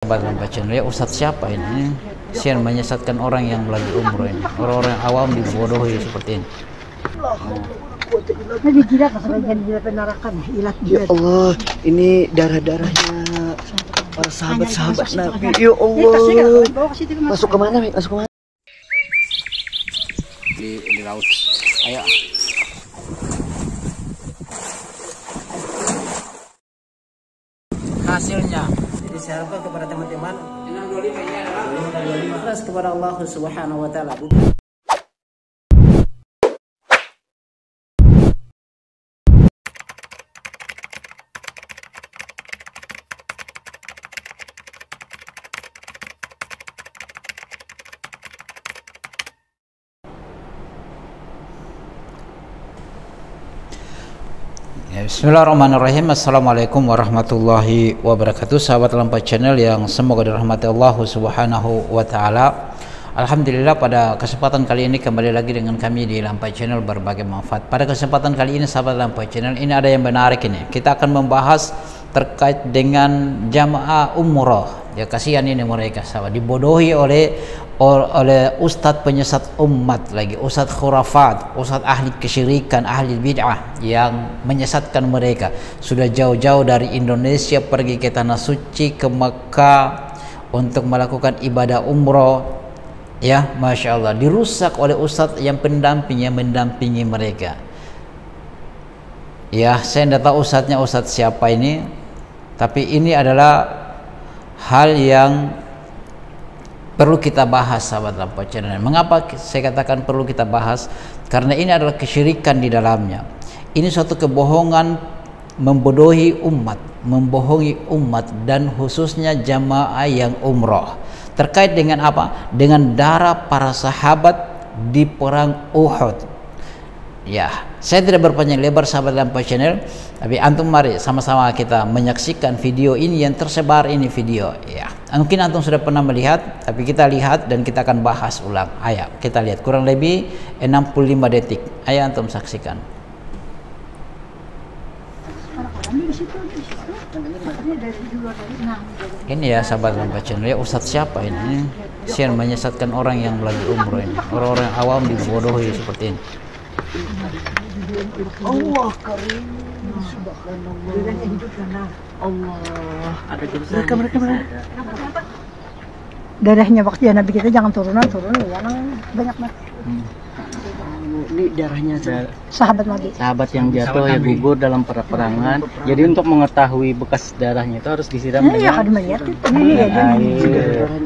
Dalam bacaan ya, Ustadz siapa ini? Sian menyesatkan orang yang lagi umroh ini. Orang-orang awam dibodohi seperti ini. Nabi gila kesebagian gila penarakan ilat ya Allah, ini darah-darahnya para sahabat-sahabat Nabi. Ya Allah, masuk kemana Mi? Masuk kemana? Di laut. Ayo. Hasilnya Jadi saya harapkan kepada teman-teman 625 ikhlas kepada Allah Subhanahu wa taala. Bismillahirrahmanirrahim. Assalamualaikum warahmatullahi wabarakatuh. Sahabat Lampai Channel yang semoga dirahmati Allah Subhanahu wa taala. Alhamdulillah, pada kesempatan kali ini kembali lagi dengan kami di Lampai Channel berbagai manfaat. Pada kesempatan kali ini sahabat Lampai Channel, ini ada yang menarik ini. Kita akan membahas terkait dengan jamaah umroh. Ya, kasihan ini mereka sahabat, dibodohi oleh ustadz penyesat umat lagi, ustadz khurafat, ustadz ahli kesyirikan, ahli bid'ah yang menyesatkan mereka. Sudah jauh-jauh dari Indonesia pergi ke tanah suci, ke Mekah untuk melakukan ibadah umroh. Ya, Masya Allah, dirusak oleh ustadz yang pendampingnya mendampingi mereka. Ya, saya tidak tahu ustadznya ustadz siapa ini, tapi ini adalah hal yang perlu kita bahas sahabat Lampai Channel. Mengapa saya katakan perlu kita bahas? Karena ini adalah kesyirikan di dalamnya. Ini suatu kebohongan, membodohi umat, membohongi umat, dan khususnya jamaah yang umroh. Terkait dengan apa? Dengan darah para sahabat di perang Uhud. Ya, saya tidak berpanjang lebar sahabat Lampai Channel, tapi antum mari sama-sama kita menyaksikan video ini yang tersebar ini video. Ya, mungkin antum sudah pernah melihat, tapi kita lihat dan kita akan bahas ulang. Ayo kita lihat, kurang lebih 65 detik. Ayo antum saksikan. Ini ya sahabat Lampai Channel ya, Ustadz siapa ini? Sian menyesatkan orang yang lagi umroh ini. Orang-orang awam dibodohi seperti ini. Allah karim, subhanallah. Allah, ada jurusan. Mereka. darahnya waktu ya Nabi kita jangan turunan ya, banyak banget. Ini darahnya Sahabat Nabi. Sahabat yang jatuh ya gugur dalam peperangan. Jadi untuk mengetahui bekas darahnya itu harus disiram Ya, kan melihat itu. Iya,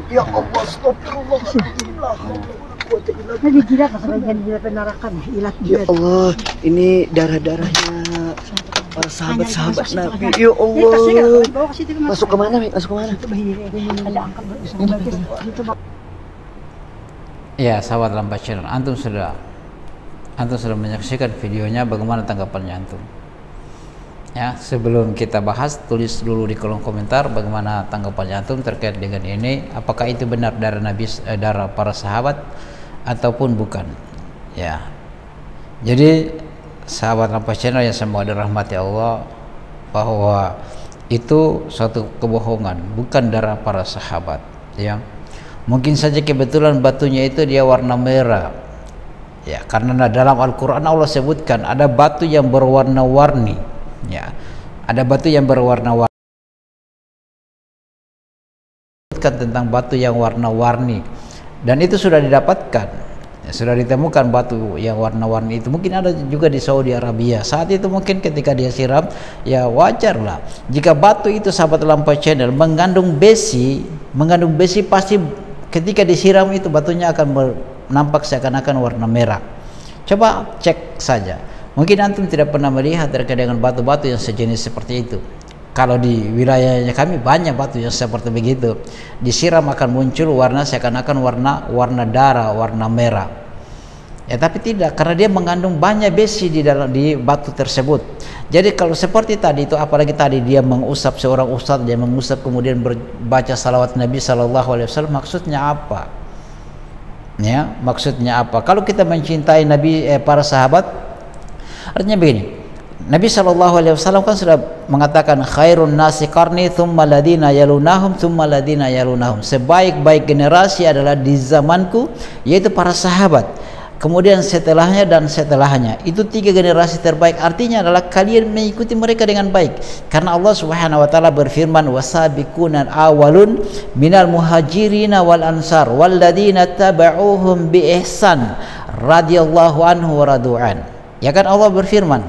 ya Allah, astagfirullahaladzim. Nabi gila kesebagian gila penarakan ilat ya Allah, ini darah-darahnya para sahabat-sahabat Nabi. Ya Allah, masuk kemana Mi? Masuk kemana? Ada angkat Ya, sahabat Lampai Channel, antum sudah menyaksikan videonya. Bagaimana tanggapannya antum? Ya, sebelum kita bahas, tulis dulu di kolom komentar bagaimana tanggapannya antum terkait dengan ini. Apakah itu benar darah Nabi, darah para sahabat ataupun bukan? Ya, jadi sahabat Lampai Channel yang semoga dirahmati Allah, bahwa itu suatu kebohongan, bukan darah para sahabat. Ya, mungkin saja kebetulan batunya itu dia warna merah. Ya, karena dalam Al-Quran Allah sebutkan ada batu yang berwarna-warni. Ya, ada batu yang berwarna-warni. Tentang batu yang warna-warni, dan itu sudah didapatkan, ya, sudah ditemukan batu yang warna-warni itu. Mungkin ada juga di Saudi Arabia saat itu. Mungkin ketika dia siram, ya wajar lah jika batu itu sahabat Lampai Channel mengandung besi, pasti ketika disiram itu batunya akan nampak seakan-akan warna merah. Coba cek saja. Mungkin antum tidak pernah melihat terkait dengan batu-batu yang sejenis seperti itu. Kalau di wilayahnya kami banyak batu yang seperti begitu. Disiram akan muncul warna seakan-akan warna darah, warna merah. Ya, tapi tidak, karena dia mengandung banyak besi di batu tersebut. Jadi kalau seperti tadi itu, apalagi tadi dia mengusap, seorang ustadz dia mengusap kemudian berbaca salawat Nabi SAW, maksudnya apa? Ya, maksudnya apa? Kalau kita mencintai Nabi, para sahabat, artinya begini. Nabi SAW kan sudah mengatakan khairun nasi qarni thumma ladina yalunahum thumma ladina yalunahum. Sebaik-baik generasi adalah di zamanku, yaitu para sahabat. Kemudian setelahnya dan setelahnya. Itu 3 generasi terbaik. Artinya adalah kalian mengikuti mereka dengan baik. Karena Allah Subhanahu wa taala berfirman, wasabiquna awalun minal muhajirina wal ansar walladzina tabauhum bi ihsan radhiyallahu anhu wa radu'an. Ya kan Allah berfirman,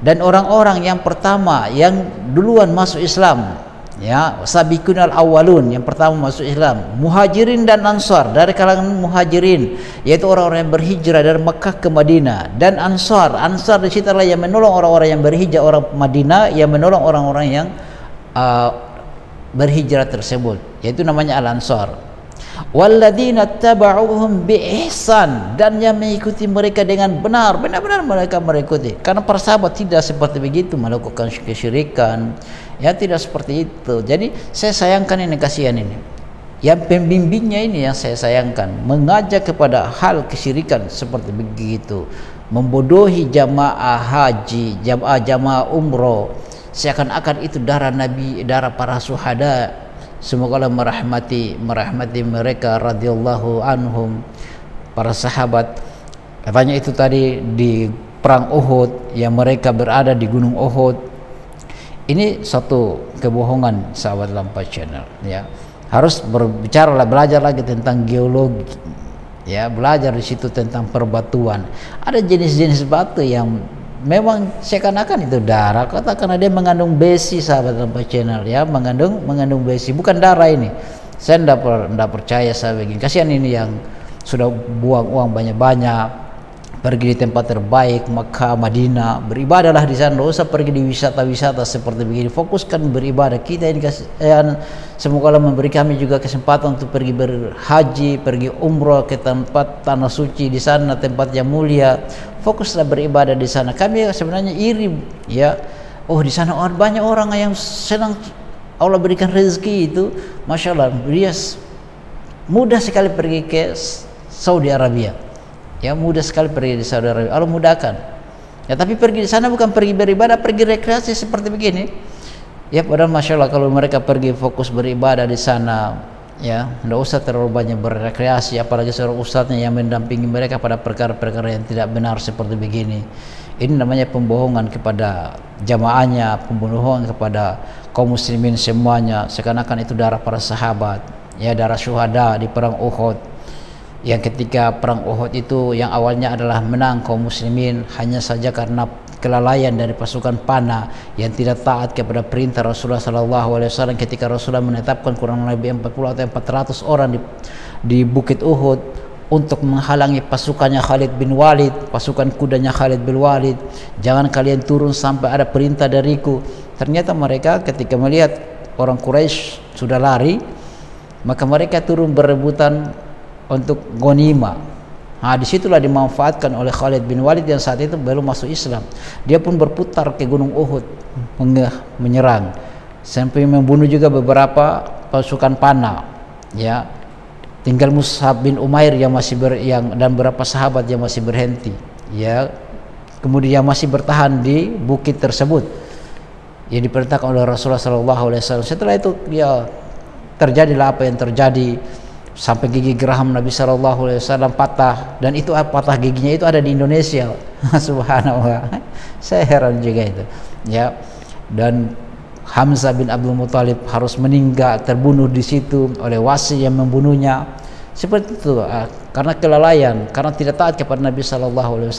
dan orang-orang yang pertama yang duluan masuk Islam, ya, sabiqunal awwalun, yang pertama masuk Islam, muhajirin dan ansar, dari kalangan muhajirin yaitu orang-orang yang berhijrah dari Mekah ke Madinah, dan ansar di situ adalah yang menolong orang-orang yang berhijrah, orang Madinah yang menolong orang-orang yang berhijrah tersebut, yaitu namanya al-ansar. Walladzina tabauhum bi ihsan, dan yang mengikuti mereka dengan benar-benar mereka mengikuti. Karena para sahabat tidak seperti begitu melakukan kesyirikan, ya, tidak seperti itu. Jadi saya sayangkan ini, kasihan ini. Yang pembimbingnya ini yang saya sayangkan, mengajak kepada hal kesyirikan seperti begitu, membodohi jamaah haji, jamaah umroh, seakan-akan itu darah Nabi, darah para syuhada. Semoga Allah merahmati mereka radhiyallahu anhum, para sahabat. Katanya itu tadi di perang Uhud, yang mereka berada di gunung Uhud. Ini satu kebohongan, sahabat Lampai Channel, ya. Harus berbicara, belajar lagi tentang geologi, ya, belajar di situ tentang perbatuan. Ada jenis-jenis batu yang memang seakan-akan itu darah, karena dia mengandung besi, sahabat Lampai Channel, ya, mengandung besi, bukan darah ini. Saya tidak percaya, saya begini. Kasihan ini yang sudah buang uang banyak-banyak, pergi di tempat terbaik, Makkah, Madinah, beribadahlah di sana. Tidak usah pergi di wisata-wisata seperti begini. Fokuskan beribadah. Kita ini semoga Allah memberi kami juga kesempatan untuk pergi berhaji, pergi umrah ke tempat tanah suci di sana, tempat yang mulia. Fokuslah beribadah di sana. Kami sebenarnya iri, ya. Oh, di sana banyak orang yang senang Allah berikan rezeki itu, masya Allah. Dia mudah sekali pergi ke Saudi Arabia. Ya, mudah sekali pergi di Saudi Arabia. Allah mudahkan. Ya, tapi pergi di sana bukan pergi beribadah, pergi rekreasi seperti begini. Ya, padahal masya Allah kalau mereka pergi fokus beribadah di sana, ya, tidak usah terlalu banyak berrekreasi, apalagi seorang ustadznya yang mendampingi mereka pada perkara-perkara yang tidak benar seperti begini. Ini namanya pembohongan kepada jamaahnya, pembohongan kepada kaum muslimin semuanya, seakan-akan itu darah para sahabat, ya, darah syuhada di perang Uhud. Yang ketika perang Uhud itu yang awalnya adalah menang kaum muslimin, hanya saja karena kelalaian dari pasukan panah yang tidak taat kepada perintah Rasulullah SAW. Ketika Rasulullah menetapkan kurang lebih 40 atau 400 orang di Bukit Uhud untuk menghalangi pasukannya Khalid bin Walid, pasukan kudanya Khalid bin Walid, jangan kalian turun sampai ada perintah dariku. Ternyata mereka ketika melihat orang Quraisy sudah lari, maka mereka turun berebutan untuk ghanimah. Nah, disitulah dimanfaatkan oleh Khalid bin Walid yang saat itu belum masuk Islam. Dia pun berputar ke Gunung Uhud menyerang, sampai membunuh juga beberapa pasukan panah, ya. Tinggal Mus'ab bin Umair yang masih dan beberapa sahabat yang masih berhenti, ya. Kemudian masih bertahan di bukit tersebut yang diperintahkan oleh Rasulullah SAW. Setelah itu ya terjadilah apa yang terjadi, sampai gigi geraham Nabi SAW patah, dan itu patah giginya itu ada di Indonesia. Subhanallah, saya heran juga itu, ya. Dan Hamzah bin Abdul Muthalib harus meninggal, terbunuh di situ oleh Wasi yang membunuhnya. Seperti itu, karena kelalaian, karena tidak taat kepada Nabi SAW.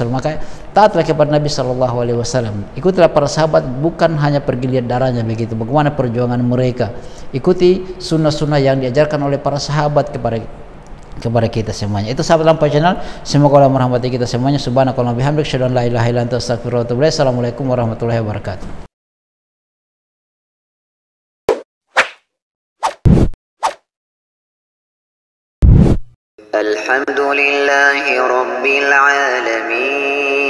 Maka taatlah kepada Nabi SAW. Ikutilah para sahabat, bukan hanya pergi lihat darahnya begitu. Bagaimana perjuangan mereka? Ikuti sunnah-sunnah yang diajarkan oleh para sahabat kepada kita semuanya. Itu sahabat Lampai Channel. Semoga Allah merahmati kita semuanya. Subhanakallahumma bihamdika, asyhadu an la ilaha illa anta, astaghfiruka wa atubu ilaik. Assalamualaikum warahmatullahi wabarakatuh. الحمد لله رب العالمين